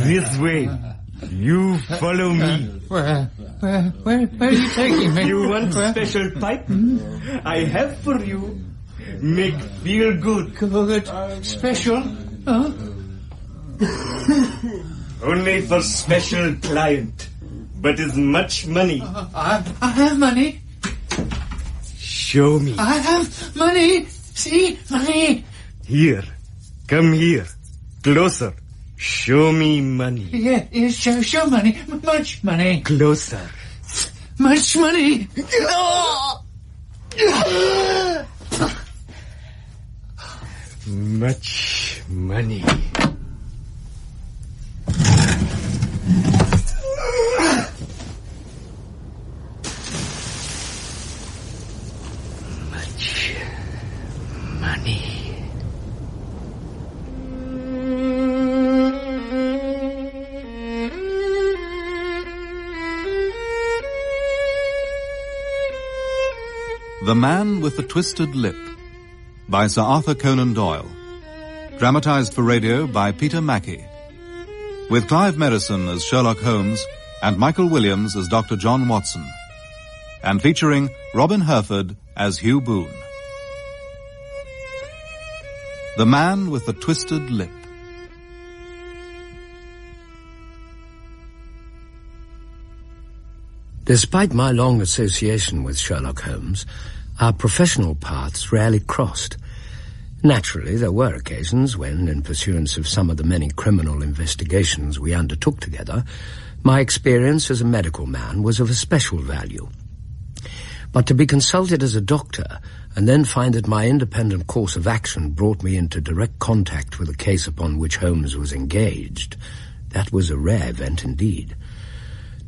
This way. You follow me. Where are you taking me? You want special pipe? I have for you. Make feel good. Good. Special? Huh? Only for special client. But is much money. I have money. Show me. I have money. See? Money. Here. Come here. Closer. Show me money. Yeah, show money. Much money. Closer. Much money. Much money. Much money. The Man with the Twisted Lip by Sir Arthur Conan Doyle. Dramatized for radio by Peter Mackie. With Clive Merrison as Sherlock Holmes and Michael Williams as Dr. John Watson. And featuring Robin Herford as Hugh Boone. The Man with the Twisted Lip. Despite my long association with Sherlock Holmes, our professional paths rarely crossed. Naturally, there were occasions when, in pursuance of some of the many criminal investigations we undertook together, my experience as a medical man was of a special value. But to be consulted as a doctor and then find that my independent course of action brought me into direct contact with a case upon which Holmes was engaged, that was a rare event indeed.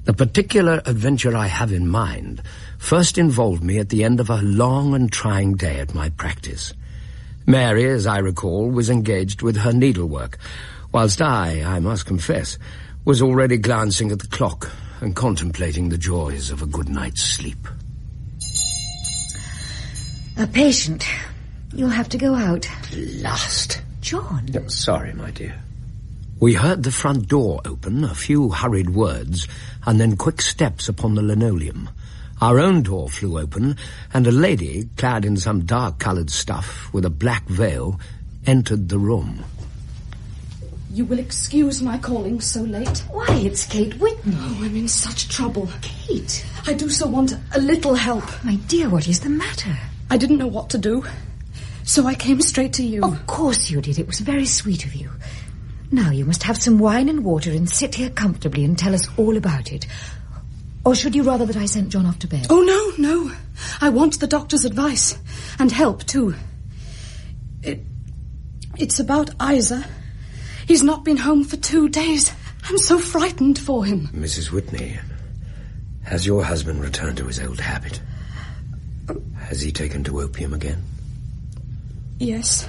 The particular adventure I have in mind first involved me at the end of a long and trying day at my practice. Mary, as I recall, was engaged with her needlework, whilst I must confess, was already glancing at the clock and contemplating the joys of a good night's sleep. A patient. You'll have to go out. Last. John. Oh, sorry, my dear. We heard the front door open, a few hurried words, and then quick steps upon the linoleum. Our own door flew open, and a lady, clad in some dark-coloured stuff, with a black veil, entered the room. You will excuse my calling so late. Why, it's Kate Whitney. Oh, I'm in such trouble. Kate? I do so want a little help. My dear, what is the matter? I didn't know what to do, so I came straight to you. Of course you did. It was very sweet of you. Now you must have some wine and water and sit here comfortably and tell us all about it. Or should you rather that I sent John off to bed? Oh, no. I want the doctor's advice. And help, too. It's about Isa. He's not been home for 2 days. I'm so frightened for him. Mrs. Whitney, has your husband returned to his old habit? Has he taken to opium again? Yes.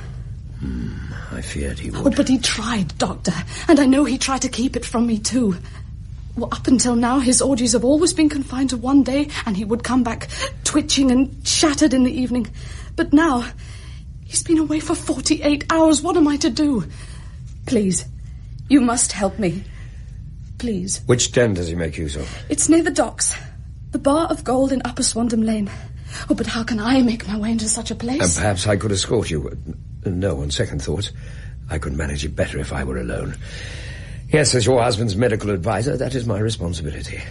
I feared he would. Oh, but he tried, Doctor. And I know he tried to keep it from me, too. Well, up until now, his orgies have always been confined to one day, and he would come back twitching and shattered in the evening. But now, he's been away for 48 hours. What am I to do? Please, you must help me. Please. Which den does he make use of? It's near the docks. The Bar of Gold in Upper Swandham Lane. Oh, but how can I make my way into such a place? And perhaps I could escort you. No, on second thoughts, I could manage it better if I were alone. Yes, as your husband's medical advisor, that is my responsibility.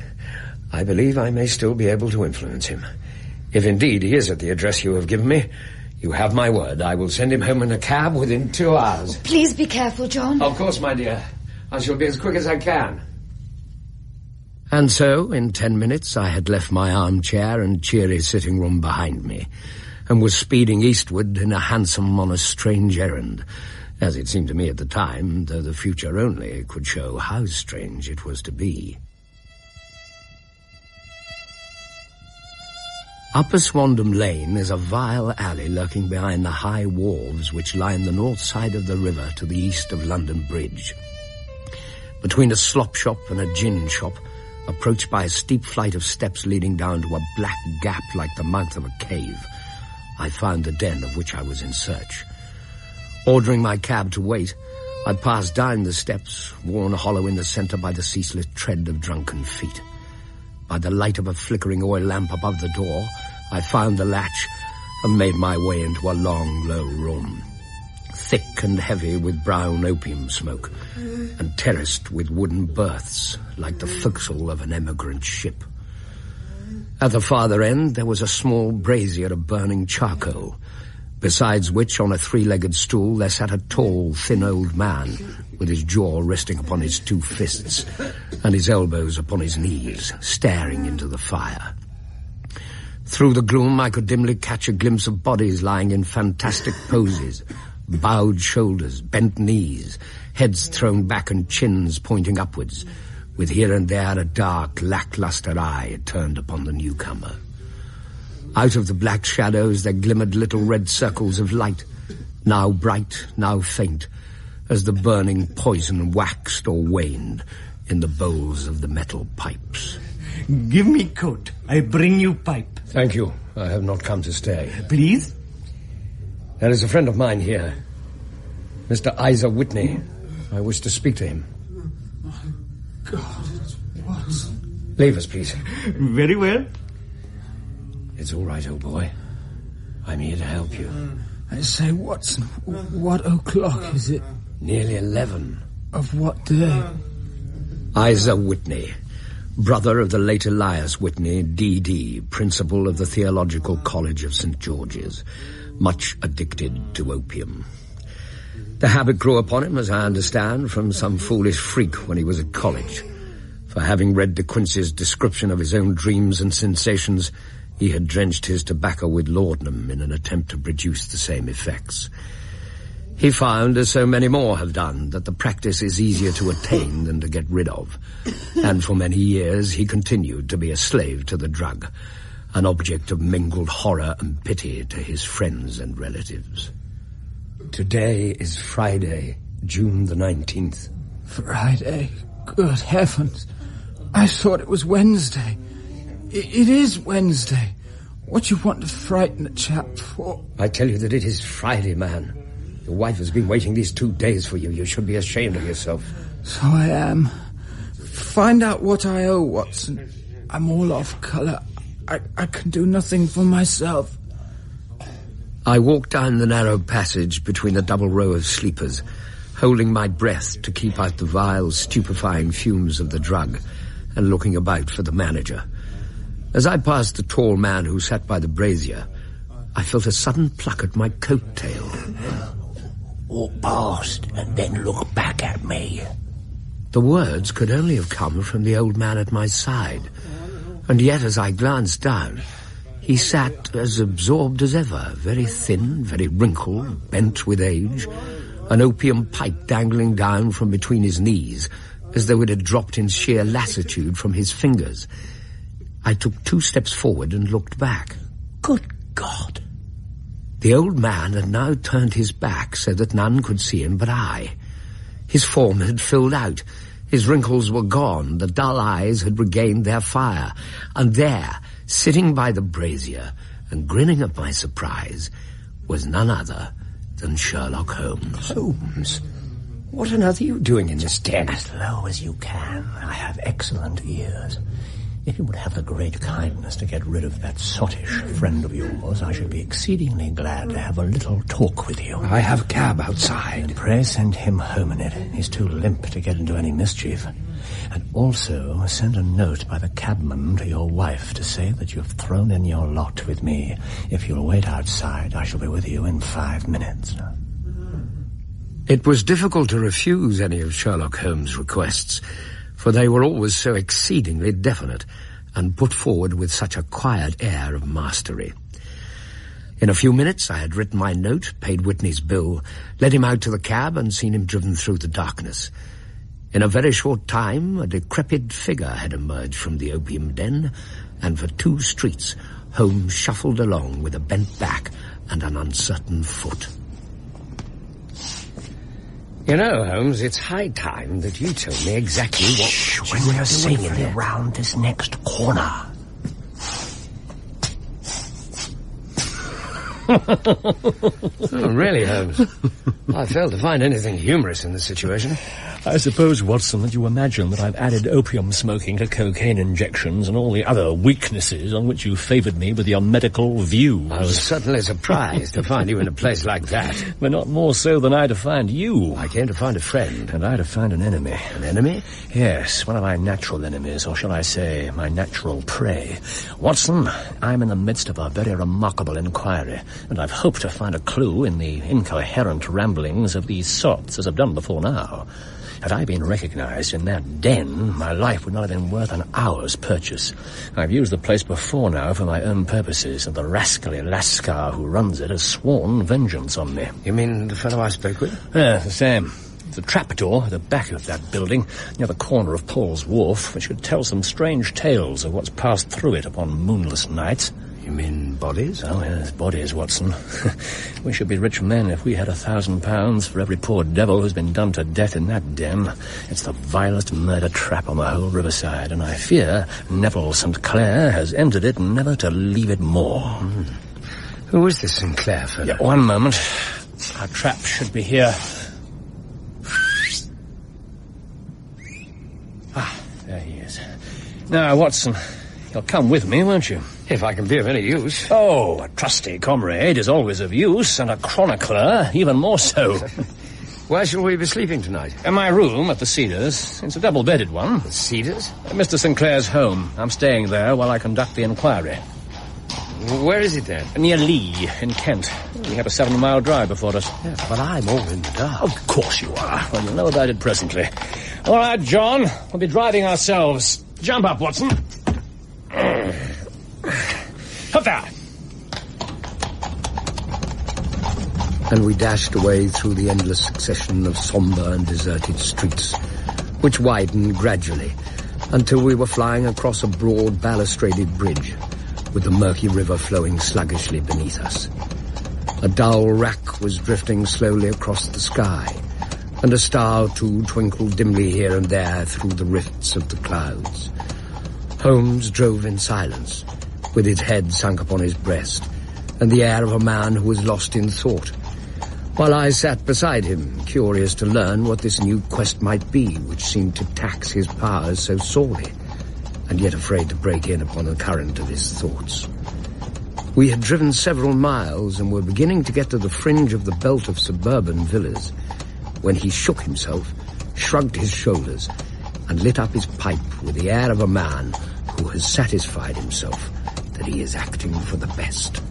I believe I may still be able to influence him. If indeed he is at the address you have given me, you have my word. I will send him home in a cab within 2 hours. Please be careful, John. Of course, my dear. I shall be as quick as I can. And so, in 10 minutes, I had left my armchair and cheery sitting room behind me, and was speeding eastward in a hansom on a strange errand, as it seemed to me at the time, though the future only could show how strange it was to be. Upper Swandham Lane is a vile alley lurking behind the high wharves which line the north side of the river to the east of London Bridge. Between a slop shop and a gin shop, approached by a steep flight of steps leading down to a black gap like the mouth of a cave, I found the den of which I was in search. Ordering my cab to wait, I passed down the steps, worn hollow in the centre by the ceaseless tread of drunken feet. By the light of a flickering oil lamp above the door, I found the latch and made my way into a long, low room, thick and heavy with brown opium smoke, and terraced with wooden berths like the forecastle of an emigrant ship. At the farther end there was a small brazier of burning charcoal, besides which on a three-legged stool there sat a tall, thin old man with his jaw resting upon his two fists and his elbows upon his knees, staring into the fire. Through the gloom I could dimly catch a glimpse of bodies lying in fantastic poses, bowed shoulders, bent knees, heads thrown back and chins pointing upwards, with here and there a dark, lackluster eye turned upon the newcomer. Out of the black shadows there glimmered little red circles of light, now bright, now faint, as the burning poison waxed or waned in the bowls of the metal pipes. Give me coat. I bring you pipe. Thank you. I have not come to stay. Please? There is a friend of mine here, Mr. Isa Whitney. I wish to speak to him. God, what? Leave us, please. Very well. It's all right, old boy. I'm here to help you. I say, Watson, what o'clock is it? Nearly 11. Of what day? Isa Whitney, brother of the late Elias Whitney, D.D., principal of the Theological College of St. George's, much addicted to opium. The habit grew upon him, as I understand, from some foolish freak when he was at college. For having read De Quincey's description of his own dreams and sensations, he had drenched his tobacco with laudanum in an attempt to produce the same effects. He found, as so many more have done, that the practice is easier to attain than to get rid of, and for many years he continued to be a slave to the drug, an object of mingled horror and pity to his friends and relatives. Today is Friday, June the 19th. Friday? Good heavens. I thought it was Wednesday. It is Wednesday. What you want to frighten a chap for? I tell you that it is Friday, man. Your wife has been waiting these 2 days for you. You should be ashamed of yourself. So I am. Find out what I owe, Watson. I'm all off colour. I can do nothing for myself. I walked down the narrow passage between a double row of sleepers, holding my breath to keep out the vile, stupefying fumes of the drug, and looking about for the manager. As I passed the tall man who sat by the brazier, I felt a sudden pluck at my coat tail. Walk past and then look back at me. The words could only have come from the old man at my side, and yet as I glanced down, he sat as absorbed as ever, very thin, very wrinkled, bent with age, an opium pipe dangling down from between his knees, as though it had dropped in sheer lassitude from his fingers. I took 2 steps forward and looked back. Good God! The old man had now turned his back so that none could see him but I. His form had filled out. His wrinkles were gone. The dull eyes had regained their fire. And there, sitting by the brazier and grinning at my surprise, was none other than Sherlock Holmes. Holmes? What on earth are you doing in this den? As low as you can. I have excellent ears. If you would have the great kindness to get rid of that sottish friend of yours, I should be exceedingly glad to have a little talk with you. I have a cab outside. And pray send him home in it. He's too limp to get into any mischief. And also send a note by the cabman to your wife to say that you've thrown in your lot with me. If you'll wait outside, I shall be with you in 5 minutes. It was difficult to refuse any of Sherlock Holmes' requests, for they were always so exceedingly definite and put forward with such a quiet air of mastery. In a few minutes I had written my note, paid Whitney's bill, led him out to the cab and seen him driven through the darkness. In a very short time a decrepit figure had emerged from the opium den, and for 2 streets Holmes shuffled along with a bent back and an uncertain foot. You know, Holmes, it's high time that you told me exactly what When we're safely around this next corner. Oh, really, Holmes? I failed to find anything humorous in this situation. I suppose, Watson, that you imagine that I've added opium smoking to cocaine injections and all the other weaknesses on which you favoured me with your medical views. I was certainly surprised to find you in a place like that. But not more so than I to find you. I came to find a friend. And I to find an enemy. An enemy? Yes, one of my natural enemies, or shall I say, my natural prey. Watson, I'm in the midst of a very remarkable inquiry, and I've hoped to find a clue in the incoherent ramblings of these sorts, as I've done before now. Had I been recognized in that den, my life would not have been worth an hour's purchase. I've used the place before now for my own purposes, and the rascally lascar who runs it has sworn vengeance on me. You mean the fellow I spoke with? Yes, the same. The trapdoor at the back of that building, near the corner of Paul's Wharf, which could tell some strange tales of what's passed through it upon moonless nights. You mean bodies? Oh, yes, bodies, Watson. We should be rich men if we had £1,000 for every poor devil who's been done to death in that den. It's the vilest murder trap on the whole riverside, and I fear Neville St. Clair has entered it never to leave it more. Who is this St. Clair fellow? Yeah, one moment. Our trap should be here. There he is. Now, Watson, you'll come with me, won't you? If I can be of any use. Oh, a trusty comrade is always of use, and a chronicler even more so. Where shall we be sleeping tonight? In my room at the Cedars. It's a double-bedded one. The Cedars? Mr. Sinclair's home. I'm staying there while I conduct the inquiry. Where is it then? Near Lee, in Kent. We have a 7-mile drive before us. Yes, but I'm all in the dark. Of course you are. Well, you'll know about it presently. All right, John. We'll be driving ourselves. Jump up, Watson. Up there. And we dashed away through the endless succession of sombre and deserted streets, which widened gradually until we were flying across a broad balustraded bridge with the murky river flowing sluggishly beneath us. A dull wrack was drifting slowly across the sky, and a star or two twinkled dimly here and there through the rifts of the clouds. Holmes drove in silence, with his head sunk upon his breast, and the air of a man who was lost in thought, while I sat beside him, curious to learn what this new quest might be, which seemed to tax his powers so sorely, and yet afraid to break in upon the current of his thoughts. We had driven several miles and were beginning to get to the fringe of the belt of suburban villas, when he shook himself, shrugged his shoulders, and lit up his pipe with the air of a man who has satisfied himself that he is acting for the best.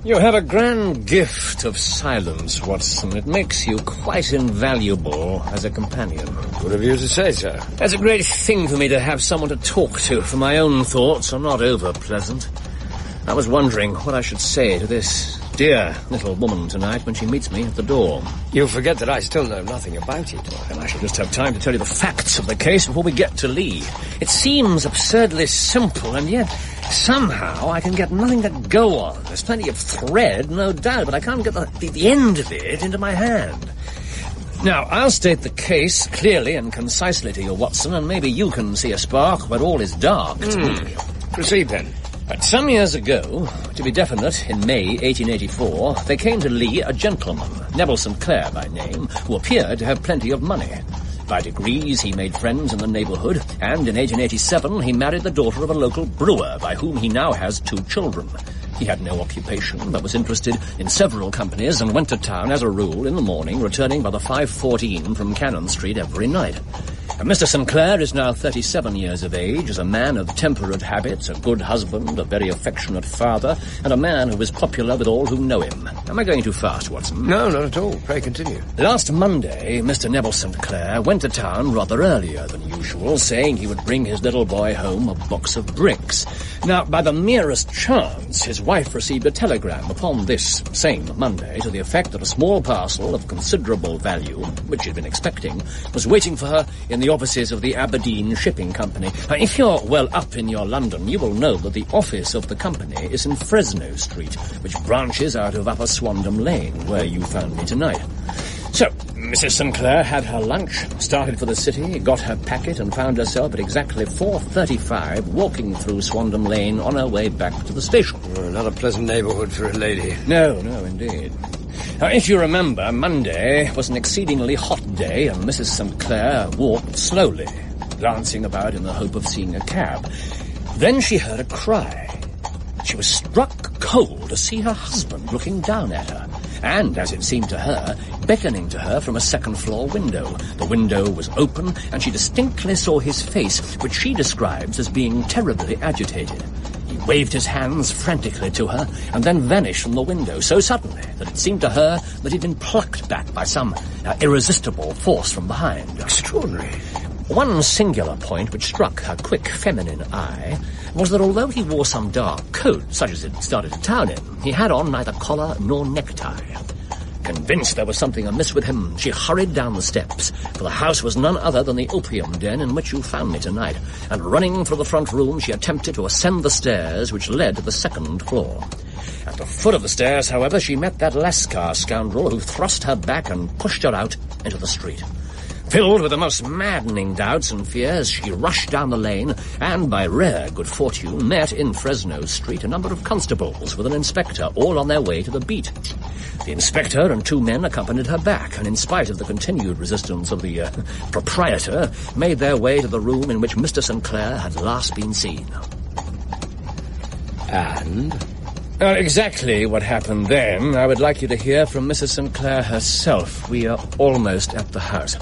You have a grand gift of silence, Watson. It makes you quite invaluable as a companion. Good of you to say so. It's a great thing for me to have someone to talk to, for my own thoughts are not over-pleasant. I was wondering what I should say to this dear little woman tonight when she meets me at the door. You'll forget that I still know nothing about it. And I shall just have time to tell you the facts of the case before we get to Lee. It seems absurdly simple, and yet somehow I can get nothing to go on. There's plenty of thread, no doubt, but I can't get the end of it into my hand. Now, I'll state the case clearly and concisely to you, Watson, and maybe you can see a spark where all is dark. Proceed, then. But some years ago, to be definite, in May 1884, there came to Lee a gentleman, Neville St. Clair by name, who appeared to have plenty of money. By degrees, he made friends in the neighborhood, and in 1887 he married the daughter of a local brewer, by whom he now has 2 children. He had no occupation, but was interested in several companies and went to town, as a rule, in the morning, returning by the 5:14 from Cannon Street every night. And Mr. St. Clair is now 37 years of age, is a man of temperate habits, a good husband, a very affectionate father, and a man who is popular with all who know him. Am I going too fast, Watson? No, not at all. Pray continue. Last Monday, Mr. Neville St. Clair went to town rather earlier than usual, saying he would bring his little boy home a box of bricks. Now, by the merest chance, his wife received a telegram upon this same Monday to the effect that a small parcel of considerable value, which she'd been expecting, was waiting for her in the offices of the Aberdeen Shipping Company. Now, if you're well up in your London, you will know that the office of the company is in Fresno Street, which branches out of Upper Swandam Lane, where you found me tonight. So, Mrs. Sinclair had her lunch, started for the city, got her packet, and found herself at exactly 4:35 walking through Swandam Lane on her way back to the station. Not a pleasant neighbourhood for a lady. No, indeed. Now, if you remember, Monday was an exceedingly hot day, and Mrs. Sinclair walked slowly, glancing about in the hope of seeing a cab. Then she heard a cry. She was struck cold to see her husband looking down at her, and, as it seemed to her, beckoning to her from a second-floor window. The window was open, and she distinctly saw his face, which she describes as being terribly agitated. He waved his hands frantically to her, and then vanished from the window so suddenly that it seemed to her that he'd been plucked back by some irresistible force from behind. Extraordinary. One singular point which struck her quick feminine eye was that although he wore some dark coat, such as it started to town in, he had on neither collar nor necktie. Convinced there was something amiss with him, she hurried down the steps, for the house was none other than the opium den in which you found me tonight, and running through the front room, she attempted to ascend the stairs which led to the second floor. At the foot of the stairs, however, she met that Lascar scoundrel who thrust her back and pushed her out into the street. Filled with the most maddening doubts and fears, she rushed down the lane and, by rare good fortune, met in Fresno Street a number of constables with an inspector, all on their way to the beat. The inspector and two men accompanied her back, and in spite of the continued resistance of the proprietor, made their way to the room in which Mr. Sinclair had last been seen. And? Exactly what happened then, I would like you to hear from Mrs. Sinclair herself. We are almost at the house.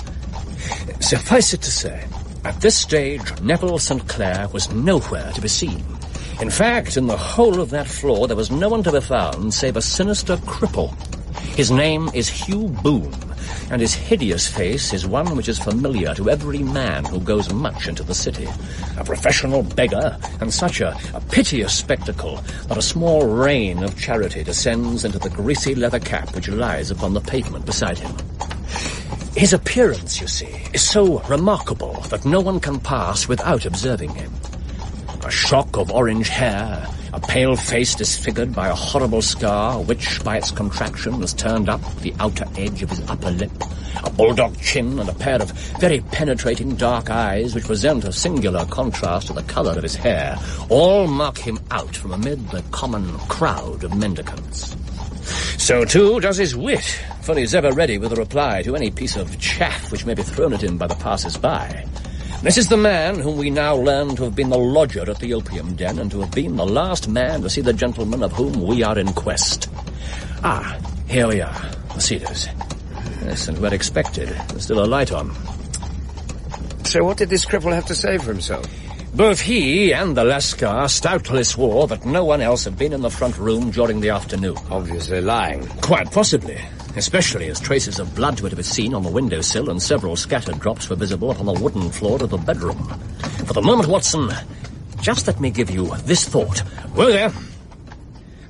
Suffice it to say, at this stage, Neville Sinclair was nowhere to be seen. In fact, in the whole of that floor, there was no one to be found save a sinister cripple. His name is Hugh Boone, and his hideous face is one which is familiar to every man who goes much into the city. A professional beggar, and such a piteous spectacle that a small rain of charity descends into the greasy leather cap which lies upon the pavement beside him. His appearance, you see, is so remarkable that no one can pass without observing him. A shock of orange hair, a pale face disfigured by a horrible scar which, by its contraction, was turned up the outer edge of his upper lip, a bulldog chin and a pair of very penetrating dark eyes which present a singular contrast to the colour of his hair, all mark him out from amid the common crowd of mendicants. So, too, does his wit, for he is ever ready with a reply to any piece of chaff which may be thrown at him by the passers-by. This is the man whom we now learn to have been the lodger at the opium den, and to have been the last man to see the gentleman of whom we are in quest. Ah, here we are, the Cedars. Yes, and we're expected. There's still a light on. So what did this cripple have to say for himself? Both he and the Lascar stoutly swore that no one else had been in the front room during the afternoon. Obviously lying. Quite possibly, especially as traces of blood were to be seen on the windowsill and several scattered drops were visible upon the wooden floor of the bedroom. For the moment, Watson, just let me give you this thought. Whoa there!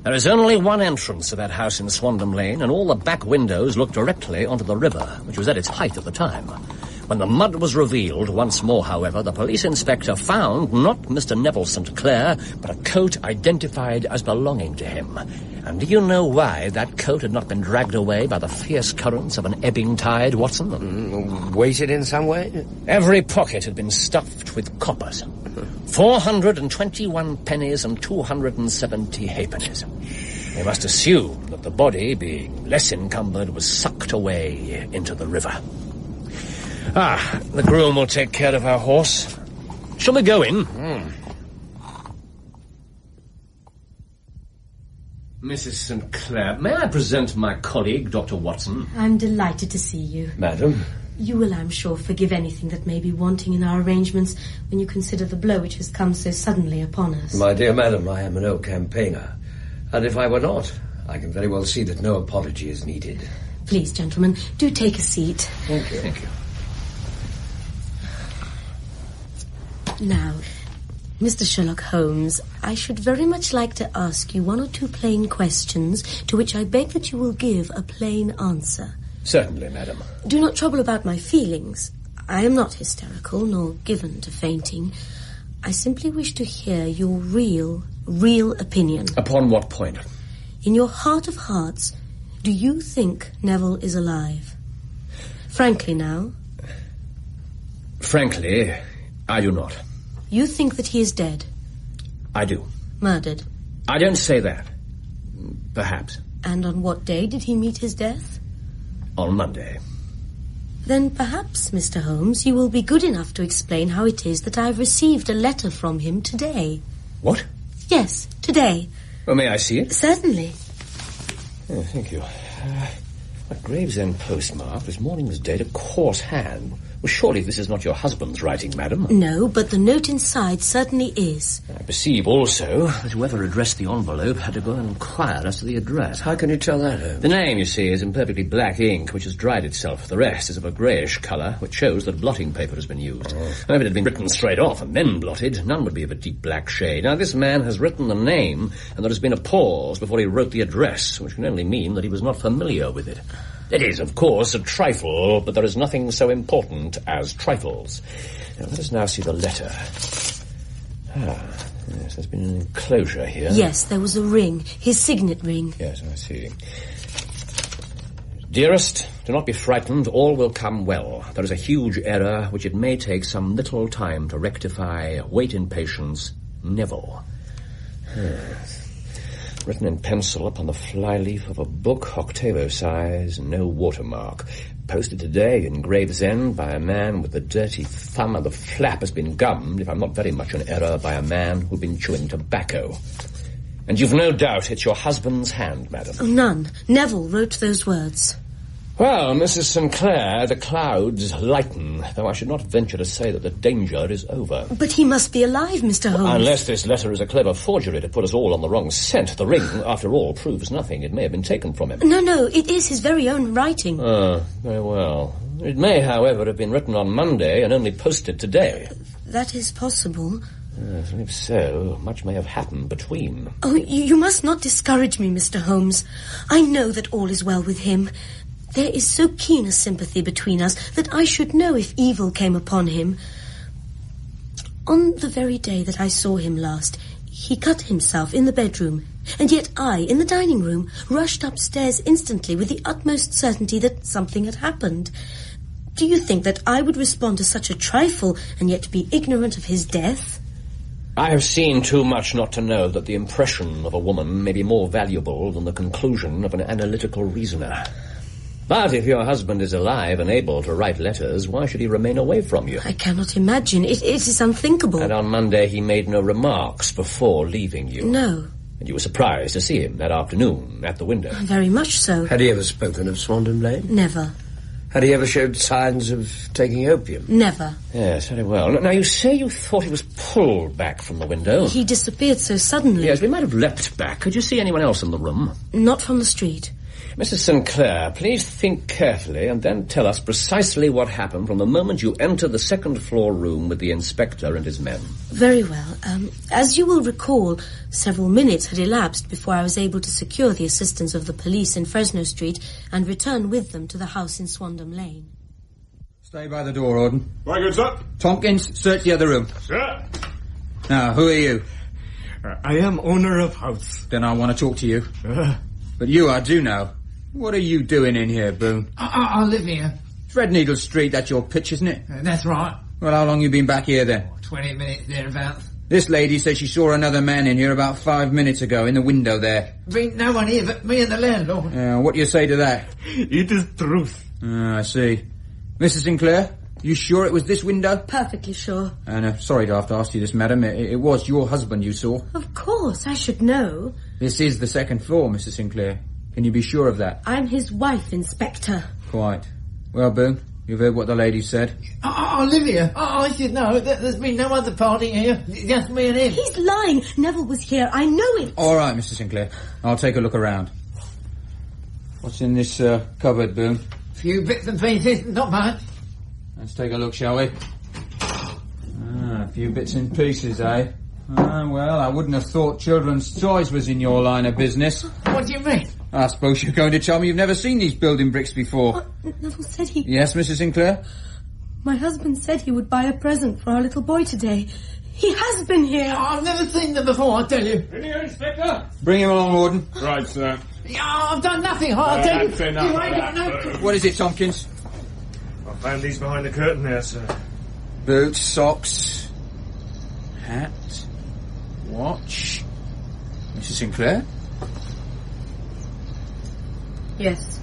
There is only one entrance to that house in Swandam Lane, and all the back windows look directly onto the river, which was at its height at the time. When the mud was revealed once more, however, the police inspector found not Mr. Neville St. Clair, but a coat identified as belonging to him. And do you know why that coat had not been dragged away by the fierce currents of an ebbing tide, Watson? Weighted in some way? Every pocket had been stuffed with coppers. 421 pennies and 270 halfpennies. They must assume that the body, being less encumbered, was sucked away into the river. Ah, the groom will take care of our horse. Shall we go in? Mrs. St. Clair, may I present my colleague, Dr. Watson? I'm delighted to see you. Madam? You will, I'm sure, forgive anything that may be wanting in our arrangements when you consider the blow which has come so suddenly upon us. My dear madam, I am an old campaigner. And if I were not, I can very well see that no apology is needed. Please, gentlemen, do take a seat. Thank you. Thank you. Now, Mr. Sherlock Holmes, I should very much like to ask you one or two plain questions to which I beg that you will give a plain answer. Certainly, madam. Do not trouble about my feelings. I am not hysterical nor given to fainting. I simply wish to hear your real opinion. Upon what point? In your heart of hearts, do you think Neville is alive? Frankly now. Frankly, I do not. You think that he is dead? I do. Murdered? I don't say that. Perhaps. And on what day did he meet his death? On Monday. Then perhaps, Mr. Holmes, you will be good enough to explain how it is that I've received a letter from him today. What? Yes, today. Well, may I see it? Certainly. Oh, thank you. A Gravesend postmark, this morning's date, a coarse hand. Well, surely this is not your husband's writing, madam. No, but the note inside certainly is. I perceive also that whoever addressed the envelope had to go and inquire as to the address. How can you tell that, Holmes? The name, you see, is in perfectly black ink, which has dried itself. The rest is of a greyish colour, which shows that blotting paper has been used. If it had been written straight off and then blotted, none would be of a deep black shade. Now, this man has written the name, and there has been a pause before he wrote the address, which can only mean that he was not familiar with it. It is, of course, a trifle, but there is nothing so important as trifles. Now, let us now see the letter. Yes, there's been an enclosure here. Yes, there was a ring, his signet ring. Yes, I see. Dearest, do not be frightened. All will come well. There is a huge error which it may take some little time to rectify. Wait in patience. Neville. Yes. Written in pencil upon the flyleaf of a book, octavo size, no watermark. Posted today in Gravesend by a man with a dirty thumb, and the flap has been gummed, if I'm not very much in error, by a man who'd been chewing tobacco. And you've no doubt it's your husband's hand, madam. Oh, none. Neville wrote those words. Well, Mrs. Sinclair, the clouds lighten, though I should not venture to say that the danger is over. But he must be alive, Mr. Holmes. Unless this letter is a clever forgery to put us all on the wrong scent. The ring, after all, proves nothing. It may have been taken from him. No, it is his very own writing. Ah, very well. It may, however, have been written on Monday and only posted today. That is possible. Yes, and if so, much may have happened between. Oh, you must not discourage me, Mr. Holmes. I know that all is well with him. There is so keen a sympathy between us that I should know if evil came upon him. On the very day that I saw him last, he cut himself in the bedroom, and yet I, in the dining room, rushed upstairs instantly with the utmost certainty that something had happened. Do you think that I would respond to such a trifle and yet be ignorant of his death? I have seen too much not to know that the impression of a woman may be more valuable than the conclusion of an analytical reasoner. But if your husband is alive and able to write letters, why should he remain away from you? I cannot imagine. It is unthinkable. And on Monday he made no remarks before leaving you? No. And you were surprised to see him that afternoon at the window? Very much so. Had he ever spoken of Swandam Lane? Never. Had he ever showed signs of taking opium? Never. Yes, very well. Now, you say you thought he was pulled back from the window? He disappeared so suddenly. Yes, we might have leapt back. Could you see anyone else in the room? Not from the street. Mrs. Sinclair, please think carefully and then tell us precisely what happened from the moment you entered the second-floor room with the inspector and his men. Very well. As you will recall, several minutes had elapsed before I was able to secure the assistance of the police in Fresno Street and return with them to the house in Swandam Lane. Stay by the door, Auden. Very good, sir. Tompkins, search the other room. Sir. Now, who are you? I am owner of house. Then I want to talk to you. But you, I do know. What are you doing in here, Boone? I live here. Threadneedle Street, that's your pitch, isn't it? That's right. Well, how long you been back here, then? 20 minutes, thereabouts. This lady says she saw another man in here about 5 minutes ago, in the window there. Been no one here but me and the landlord. What do you say to that? It is truth. I see. Mrs. Sinclair, you sure it was this window? Perfectly sure. And sorry to have to ask you this, madam. It was your husband you saw. Of course, I should know. This is the second floor, Mrs. Sinclair. Can you be sure of that? I'm his wife, Inspector. Quite. Well, Boone, you've heard what the lady said. I live here. I should know. There's been no other party here. Just me and him. He's lying. Neville was here. I know it. All right, Mr. Sinclair. I'll take a look around. What's in this cupboard, Boone? A few bits and pieces. Not much. Let's take a look, shall we? A few bits and pieces, eh? Well, I wouldn't have thought children's toys was in your line of business. What do you mean? I suppose you're going to tell me you've never seen these building bricks before. Neville said he... Yes, Mrs. Sinclair? My husband said he would buy a present for our little boy today. He has been here. I've never seen them before, I tell you. In here, Inspector. Bring him along, Warden. Right, sir. I've done nothing, I tell you. That's enough You ain't got of that, no... What is it, Tompkins? Find these behind the curtain there, sir. Boots, socks, hat, watch. Mrs. Sinclair? Yes.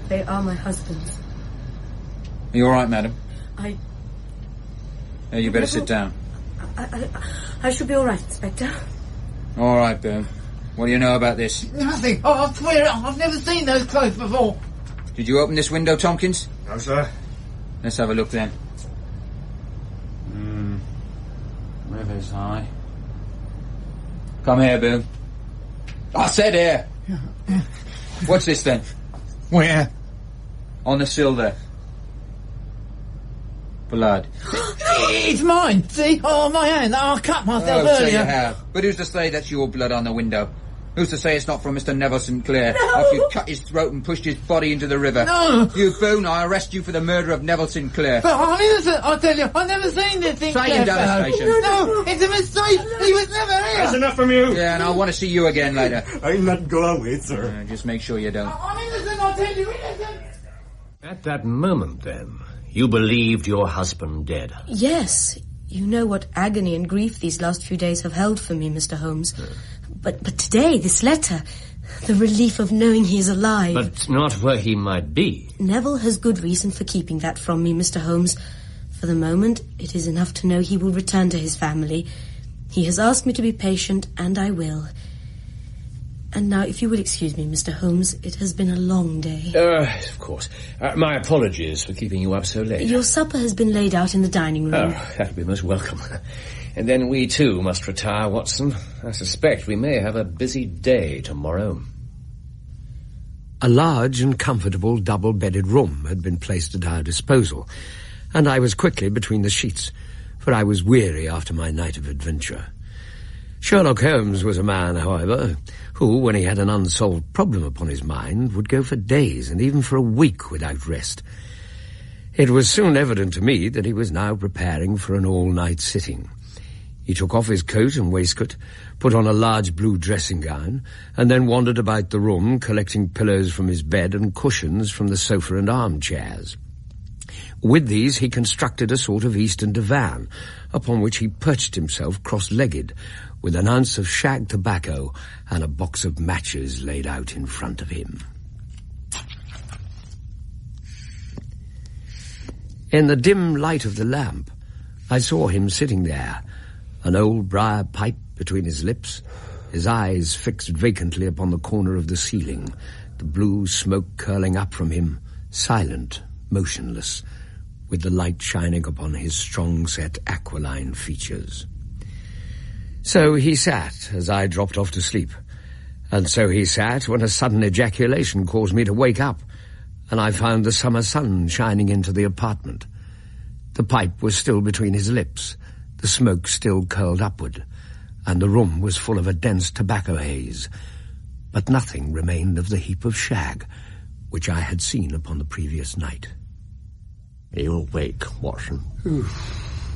They are my husband's. Are you all right, madam? You better Neville, sit down. I should be all right, Inspector. All right, Bill. What do you know about this? Nothing. Oh, I swear, I've never seen those clothes before. Did you open this window, Tompkins? No, sir. Let's have a look then. River's high. Come here, Bill. I said here. What's this then? Where? On the sill there. Blood. It's mine. See? Oh, my hand. I cut myself So earlier. you have. But who's to say that's your blood on the window? Who's to say it's not from Mr. Neville Sinclair? After you cut his throat and pushed his body into the river. No. You Boone, I arrest you for the murder of Neville Sinclair. But I'm innocent, I tell you. I've never seen this thing. Take him down the station. No, it's a mistake. He was never here. That's enough from you. Yeah, and I want to see you again later. I'm not going away, sir. Just make sure you don't. I'm innocent, I tell you, innocent. At that moment, then, you believed your husband dead? Yes. You know what agony and grief these last few days have held for me, Mr. Holmes. But today, this letter, the relief of knowing he is alive. But not where he might be. Neville has good reason for keeping that from me, Mr. Holmes. For the moment, it is enough to know he will return to his family. He has asked me to be patient, and I will. And now, if you will excuse me, Mr. Holmes, it has been a long day. Of course. My apologies for keeping you up so late. Your supper has been laid out in the dining room. Oh, that'll be most welcome. And then we, too, must retire, Watson. I suspect we may have a busy day tomorrow. A large and comfortable double-bedded room had been placed at our disposal, and I was quickly between the sheets, for I was weary after my night of adventure. Sherlock Holmes was a man, however, who, when he had an unsolved problem upon his mind, would go for days and even for a week without rest. It was soon evident to me that he was now preparing for an all-night sitting. He took off his coat and waistcoat, put on a large blue dressing gown, and then wandered about the room, collecting pillows from his bed and cushions from the sofa and armchairs. With these he constructed a sort of eastern divan, upon which he perched himself cross-legged, with an ounce of shag tobacco and a box of matches laid out in front of him. In the dim light of the lamp, I saw him sitting there, an old briar pipe between his lips, his eyes fixed vacantly upon the corner of the ceiling, the blue smoke curling up from him, silent, motionless, with the light shining upon his strong-set aquiline features. So he sat as I dropped off to sleep, and so he sat when a sudden ejaculation caused me to wake up, and I found the summer sun shining into the apartment. The pipe was still between his lips, the smoke still curled upward, and the room was full of a dense tobacco haze, but nothing remained of the heap of shag which I had seen upon the previous night. You'll wake, Watson.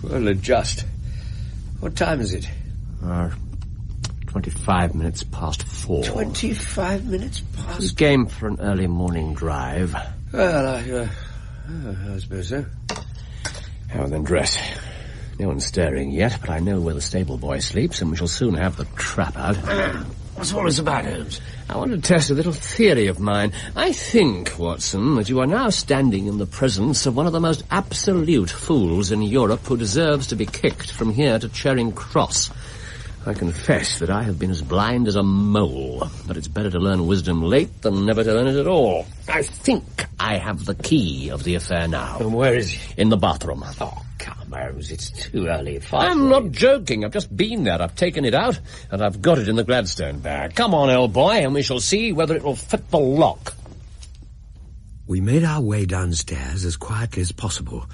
Well, just. What time is it? 25 minutes past 4. 25 minutes past. You game for an early morning drive? Well, I suppose so. How then dress? No one's stirring yet, but I know where the stable boy sleeps, and we shall soon have the trap out. What's all this about, Holmes? I want to test a little theory of mine. I think, Watson, that you are now standing in the presence of one of the most absolute fools in Europe who deserves to be kicked from here to Charing Cross. I confess that I have been as blind as a mole, but it's better to learn wisdom late than never to learn it at all. I think I have the key of the affair now. And where is he? In the bathroom. Oh, come, Holmes, it's too early. I'm not joking. I've just been there. I've taken it out, and I've got it in the Gladstone bag. Come on, old boy, and we shall see whether it will fit the lock. We made our way downstairs as quietly as possible,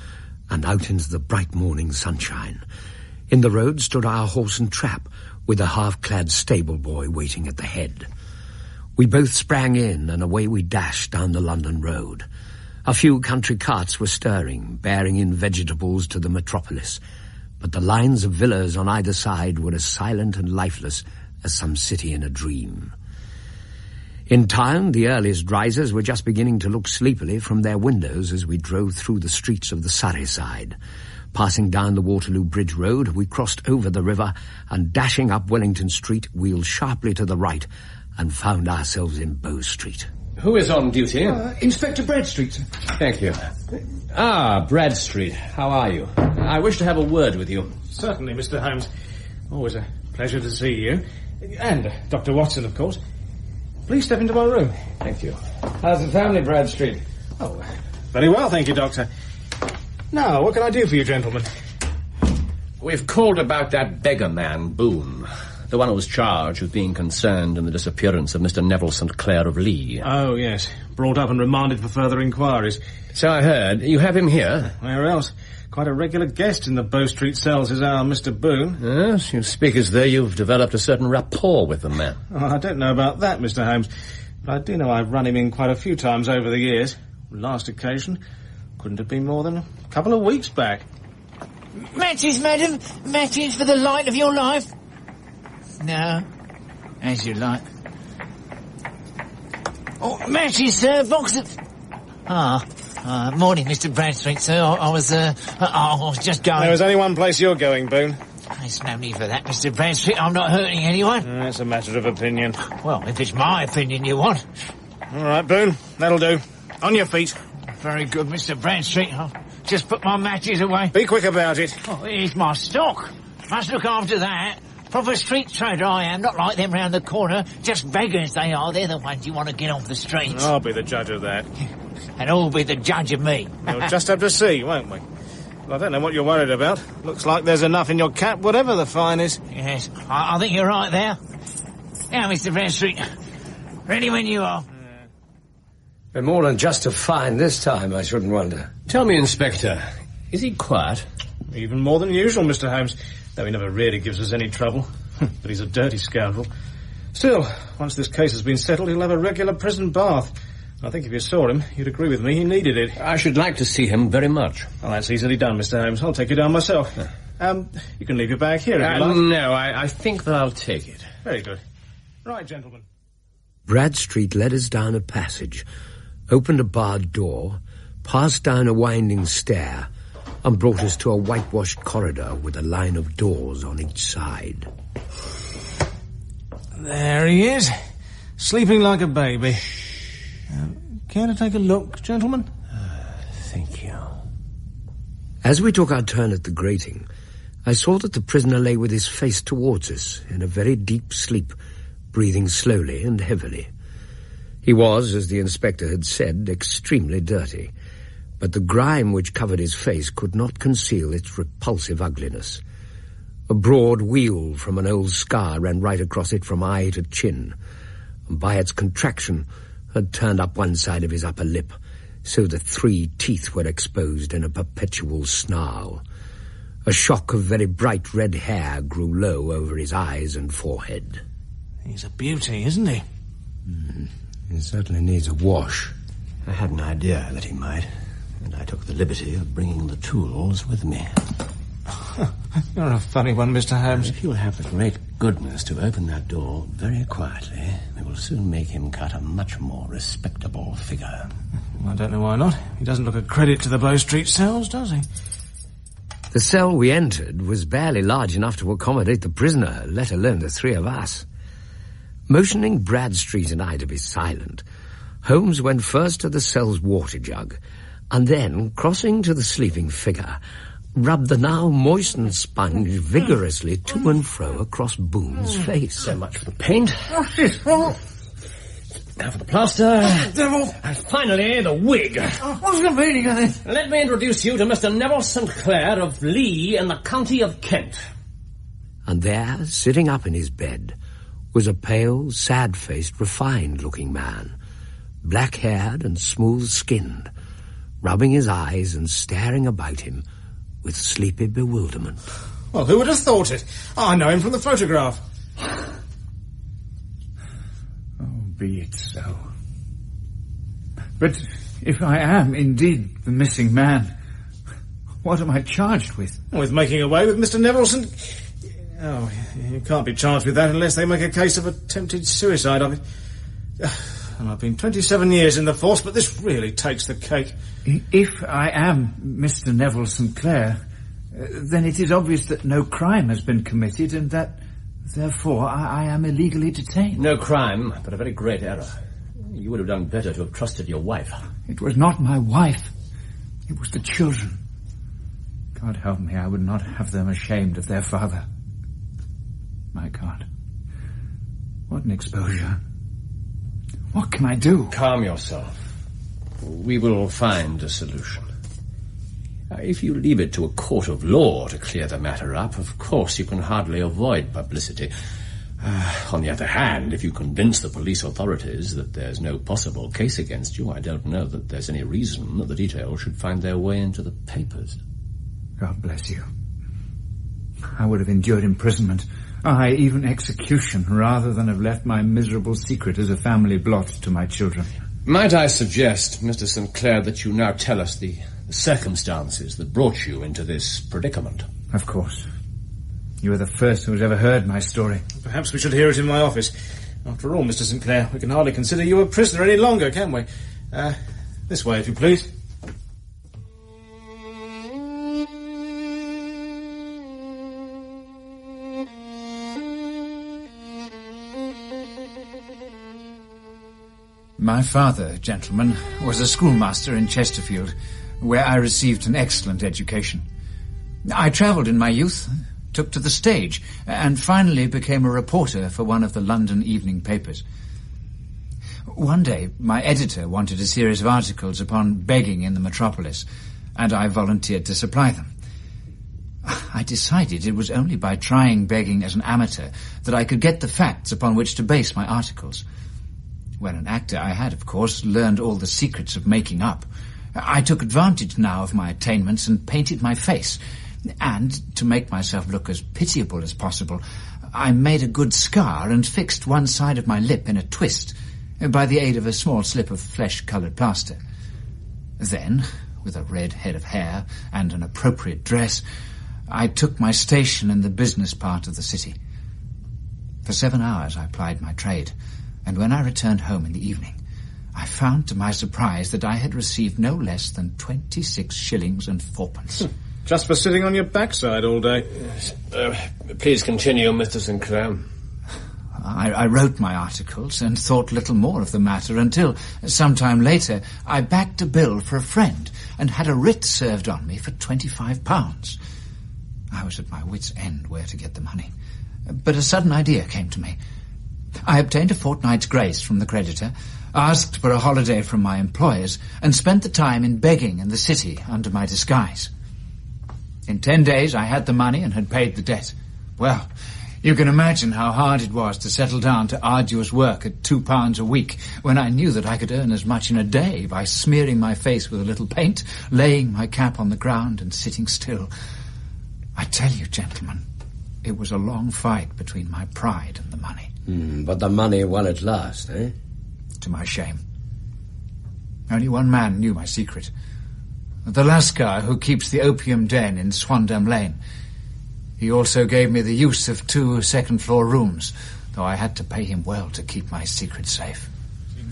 and out into the bright morning sunshine. In the road stood our horse and trap, with a half-clad stable boy waiting at the head. We both sprang in, and away we dashed down the London road. A few country carts were stirring, bearing in vegetables to the metropolis, but the lines of villas on either side were as silent and lifeless as some city in a dream. In town, the earliest risers were just beginning to look sleepily from their windows as we drove through the streets of the Surrey side. Passing down the Waterloo Bridge Road, we crossed over the river and, dashing up Wellington Street, wheeled sharply to the right and found ourselves in Bow Street. Who is on duty? Inspector Bradstreet, sir. Thank you. Bradstreet. How are you? I wish to have a word with you. Certainly, Mr. Holmes. Always a pleasure to see you. And Dr. Watson, of course. Please step into my room. Thank you. How's the family, Bradstreet? Oh, very well, thank you, Doctor. Now, what can I do for you, gentlemen? We've called about that beggar man, Boone. The one who was charged with being concerned in the disappearance of Mr. Neville St. Clair of Lee. Oh, yes. Brought up and remanded for further inquiries. So I heard. You have him here? Where else? Quite a regular guest in the Bow Street cells is our Mr. Boone. Yes, you speak as though you've developed a certain rapport with the man. Oh, I don't know about that, Mr. Holmes. But I do know I've run him in quite a few times over the years. Last occasion couldn't have been more than a couple of weeks back. Matches, madam. Matches for the light of your life. No, as you like. Oh, matches, sir. Box of... morning, Mr. Bradstreet, sir. I was just going... There is only one place you're going, Boone. There's no need for that, Mr. Bradstreet. I'm not hurting anyone. That's a matter of opinion. Well, if it's my opinion you want. All right, Boone. That'll do. On your feet. Very good, Mr. Bradstreet. I'll just put my matches away. Be quick about it. Oh, here's my stock. Must look after that. Proper street trader I am, not like them round the corner. Just beggars they are. They're the ones you want to get off the streets. I'll be the judge of that. And I'll be the judge of me. We'll just have to see, won't we? Well, I don't know what you're worried about. Looks like there's enough in your cap, whatever the fine is. Yes, I think you're right there. Now, Mr. Bradstreet, ready when you are. Been more than just a fine this time, I shouldn't wonder. Tell me, Inspector, is he quiet? Even more than usual, Mr. Holmes. Though he never really gives us any trouble. But he's a dirty scoundrel. Still, once this case has been settled, he'll have a regular prison bath. I think if you saw him, you'd agree with me, he needed it. I should like to see him very much. Well, that's easily done, Mr. Holmes. I'll take you down myself. You can leave your bag here if you like. No, I think that I'll take it. Very good. Right, gentlemen. Bradstreet led us down a passage, opened a barred door, passed down a winding stair, and brought us to a whitewashed corridor with a line of doors on each side. There he is, sleeping like a baby. Care to take a look, gentlemen? Thank you. As we took our turn at the grating, I saw that the prisoner lay with his face towards us in a very deep sleep, breathing slowly and heavily. He was, as the inspector had said, extremely dirty, but the grime which covered his face could not conceal its repulsive ugliness. A broad wheal from an old scar ran right across it from eye to chin, and by its contraction had turned up one side of his upper lip, so that 3 teeth were exposed in a perpetual snarl. A shock of very bright red hair grew low over his eyes and forehead. He's a beauty, isn't he? He certainly needs a wash. I had an idea that he might, and I took the liberty of bringing the tools with me. You're a funny one, Mr. Holmes. If you'll have the great goodness to open that door very quietly, we will soon make him cut a much more respectable figure. I don't know why not. He doesn't look a credit to the Bow Street cells, does he? The cell we entered was barely large enough to accommodate the prisoner, let alone the 3 of us. Motioning Bradstreet and I to be silent, Holmes went first to the cell's water jug, and then, crossing to the sleeping figure, rubbed the now moistened sponge vigorously to and fro across Boone's face. So much for the paint. Now for the plaster. And finally, the wig. What's the meaning of this? Let me introduce you to Mr. Neville St. Clair of Lee in the county of Kent. And there, sitting up in his bed, was a pale, sad-faced, refined-looking man, black-haired and smooth-skinned, rubbing his eyes and staring about him with sleepy bewilderment. Well, who would have thought it? I know him from the photograph. Oh, be it so. But if I am indeed the missing man, what am I charged with? With making away with Mr. Neville St... Oh, you can't be charged with that unless they make a case of attempted suicide of it. and I've been 27 years in the force, but this really takes the cake. If I am Mr. Neville St. Clair, then it is obvious that no crime has been committed and that, therefore, I am illegally detained. No crime, but a very great error. You would have done better to have trusted your wife. It was not my wife. It was the children. God help me, I would not have them ashamed of their father. My God. What an exposure. What can I do? Calm yourself. We will find a solution. If you leave it to a court of law to clear the matter up, of course you can hardly avoid publicity. On the other hand, if you convince the police authorities that there's no possible case against you, I don't know that there's any reason that the details should find their way into the papers. God bless you. I would have endured imprisonment, aye, even execution, rather than have left my miserable secret as a family blot to my children. Might I suggest, Mr. St. Clair, that you now tell us the circumstances that brought you into this predicament? Of course. You are the first who has ever heard my story. Perhaps we should hear it in my office. After all, Mr. St. Clair, we can hardly consider you a prisoner any longer, can we? This way, if you please. My father, gentlemen, was a schoolmaster in Chesterfield, where I received an excellent education. I travelled in my youth, took to the stage, and finally became a reporter for one of the London evening papers. One day, my editor wanted a series of articles upon begging in the metropolis, and I volunteered to supply them. I decided it was only by trying begging as an amateur that I could get the facts upon which to base my articles. When an actor, I had, of course, learned all the secrets of making up. I took advantage now of my attainments and painted my face. And, to make myself look as pitiable as possible, I made a good scar and fixed one side of my lip in a twist by the aid of a small slip of flesh-coloured plaster. Then, with a red head of hair and an appropriate dress, I took my station in the business part of the city. For 7 hours I plied my trade, and when I returned home in the evening, I found to my surprise that I had received no less than 26 shillings and fourpence. Just for sitting on your backside all day. Please continue, Mr. St. Clair. I wrote my articles and thought little more of the matter until, some time later, I backed a bill for a friend and had a writ served on me for £25. I was at my wit's end where to get the money. But a sudden idea came to me. I obtained a fortnight's grace from the creditor, asked for a holiday from my employers, and spent the time in begging in the city under my disguise. In 10 days I had the money and had paid the debt. Well, you can imagine how hard it was to settle down to arduous work at £2 a week when I knew that I could earn as much in a day by smearing my face with a little paint, laying my cap on the ground and sitting still. I tell you, gentlemen, it was a long fight between my pride and the money. But the money won at last, eh? To my shame. Only one man knew my secret. The Lascar who keeps the opium den in Swandam Lane. He also gave me the use of 2 second-floor rooms, though I had to pay him well to keep my secret safe.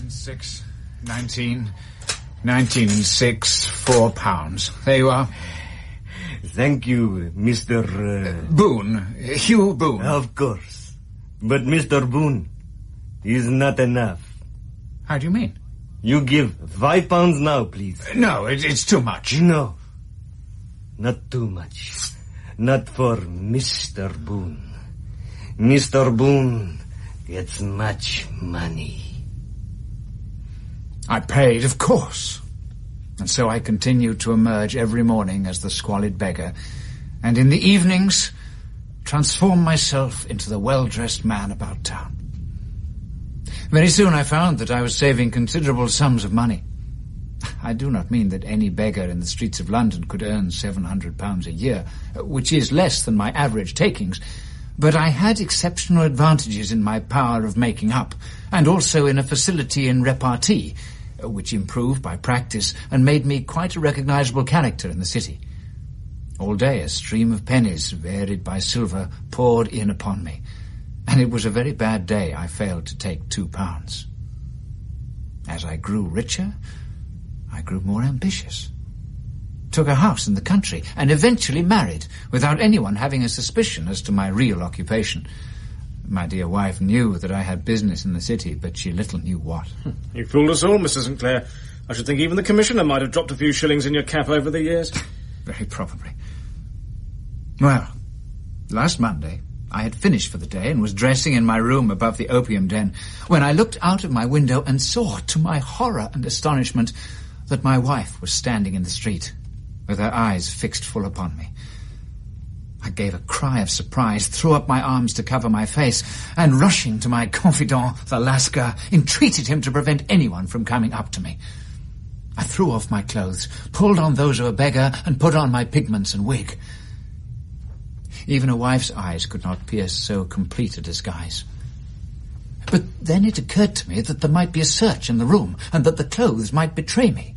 6, 19 and 6, £4. There you are. Thank you, Mr... Boone. Hugh Boone. Of course. But Mr. Boone is not enough. How do you mean? You give £5 now, please. No, it's too much. No. Not too much. Not for Mr. Boone. Mr. Boone gets much money. I paid, of course. And so I continued to emerge every morning as the squalid beggar, and in the evenings transform myself into the well-dressed man about town. Very soon I found that I was saving considerable sums of money. I do not mean that any beggar in the streets of London could earn £700 a year, which is less than my average takings, but I had exceptional advantages in my power of making up, and also in a facility in repartee, which improved by practice and made me quite a recognizable character in the city. All day a stream of pennies, varied by silver, poured in upon me, and it was a very bad day I failed to take £2. As I grew richer, I grew more ambitious. Took a house in the country and eventually married without anyone having a suspicion as to my real occupation. My dear wife knew that I had business in the city, but she little knew what. You fooled us all, Mr. St. Clair. I should think even the Commissioner might have dropped a few shillings in your cap over the years. Very probably. Well, last Monday, I had finished for the day and was dressing in my room above the opium den when I looked out of my window and saw, to my horror and astonishment, that my wife was standing in the street, with her eyes fixed full upon me. I gave a cry of surprise, threw up my arms to cover my face, and rushing to my confidant, the Lascar, entreated him to prevent anyone from coming up to me. I threw off my clothes, pulled on those of a beggar, and put on my pigments and wig. Even a wife's eyes could not pierce so complete a disguise. But then it occurred to me that there might be a search in the room, and that the clothes might betray me.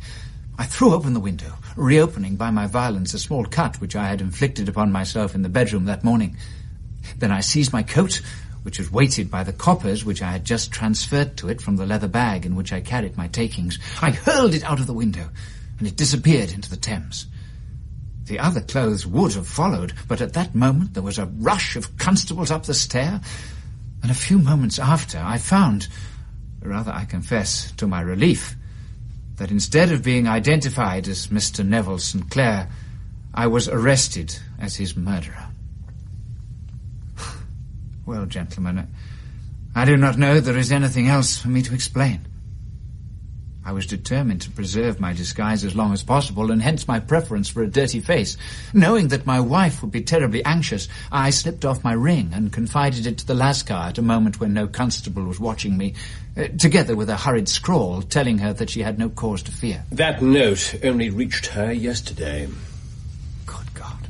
I threw open the window, reopening by my violence a small cut which I had inflicted upon myself in the bedroom that morning. Then I seized my coat, which was weighted by the coppers which I had just transferred to it from the leather bag in which I carried my takings. I hurled it out of the window, and it disappeared into the Thames. The other clothes would have followed, but at that moment there was a rush of constables up the stair, and a few moments after I found, rather I confess to my relief, that instead of being identified as Mr. Neville St. Clair, I was arrested as his murderer. Well, gentlemen, I do not know there is anything else for me to explain. I was determined to preserve my disguise as long as possible, and hence my preference for a dirty face. Knowing that my wife would be terribly anxious, I slipped off my ring and confided it to the Lascar at a moment when no constable was watching me, together with a hurried scrawl telling her that she had no cause to fear. That note only reached her yesterday. Good God.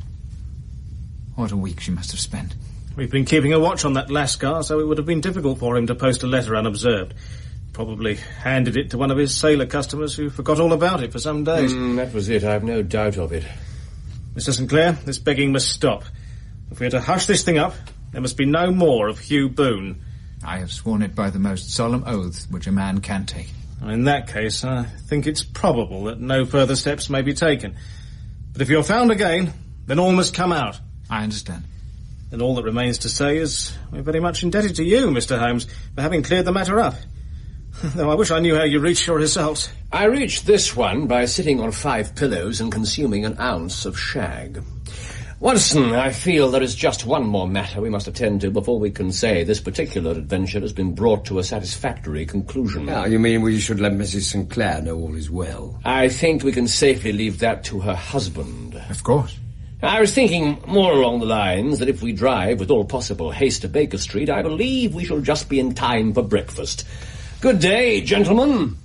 What a week she must have spent. We've been keeping a watch on that Lascar, so it would have been difficult for him to post a letter unobserved. Probably handed it to one of his sailor customers who forgot all about it for some days. That was it. I've no doubt of it. Mr. St. Clair, this begging must stop. If we are to hush this thing up, there must be no more of Hugh Boone. I have sworn it by the most solemn oath which a man can take. In that case, I think it's probable that no further steps may be taken. But if you're found again, then all must come out. I understand. Then all that remains to say is we're very much indebted to you, Mr. Holmes, for having cleared the matter up. Though I wish I knew how you reached your result. I reached this one by sitting on 5 pillows and consuming an ounce of shag. Watson, I feel there is just one more matter we must attend to before we can say this particular adventure has been brought to a satisfactory conclusion. Now, you mean we should let Mrs. St. Clair know all is well? I think we can safely leave that to her husband. Of course. I was thinking more along the lines that if we drive with all possible haste to Baker Street, I believe we shall just be in time for breakfast. Good day, gentlemen.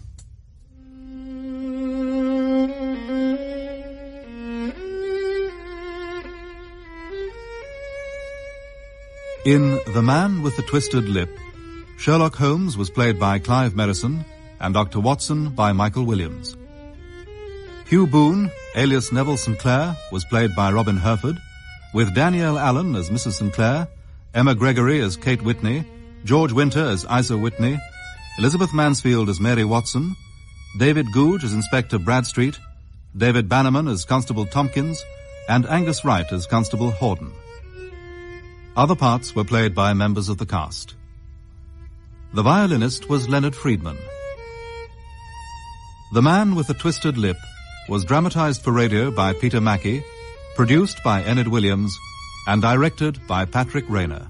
In The Man with the Twisted Lip, Sherlock Holmes was played by Clive Merrison and Dr. Watson by Michael Williams. Hugh Boone, alias Neville St. Clair, was played by Robin Herford, with Danielle Allen as Mrs. St. Clair, Emma Gregory as Kate Whitney, George Winter as Isa Whitney, Elizabeth Mansfield as Mary Watson, David Googe as Inspector Bradstreet, David Bannerman as Constable Tompkins, and Angus Wright as Constable Horden. Other parts were played by members of the cast. The violinist was Leonard Friedman. The Man with the Twisted Lip was dramatized for radio by Peter Mackie, produced by Enid Williams, and directed by Patrick Rayner.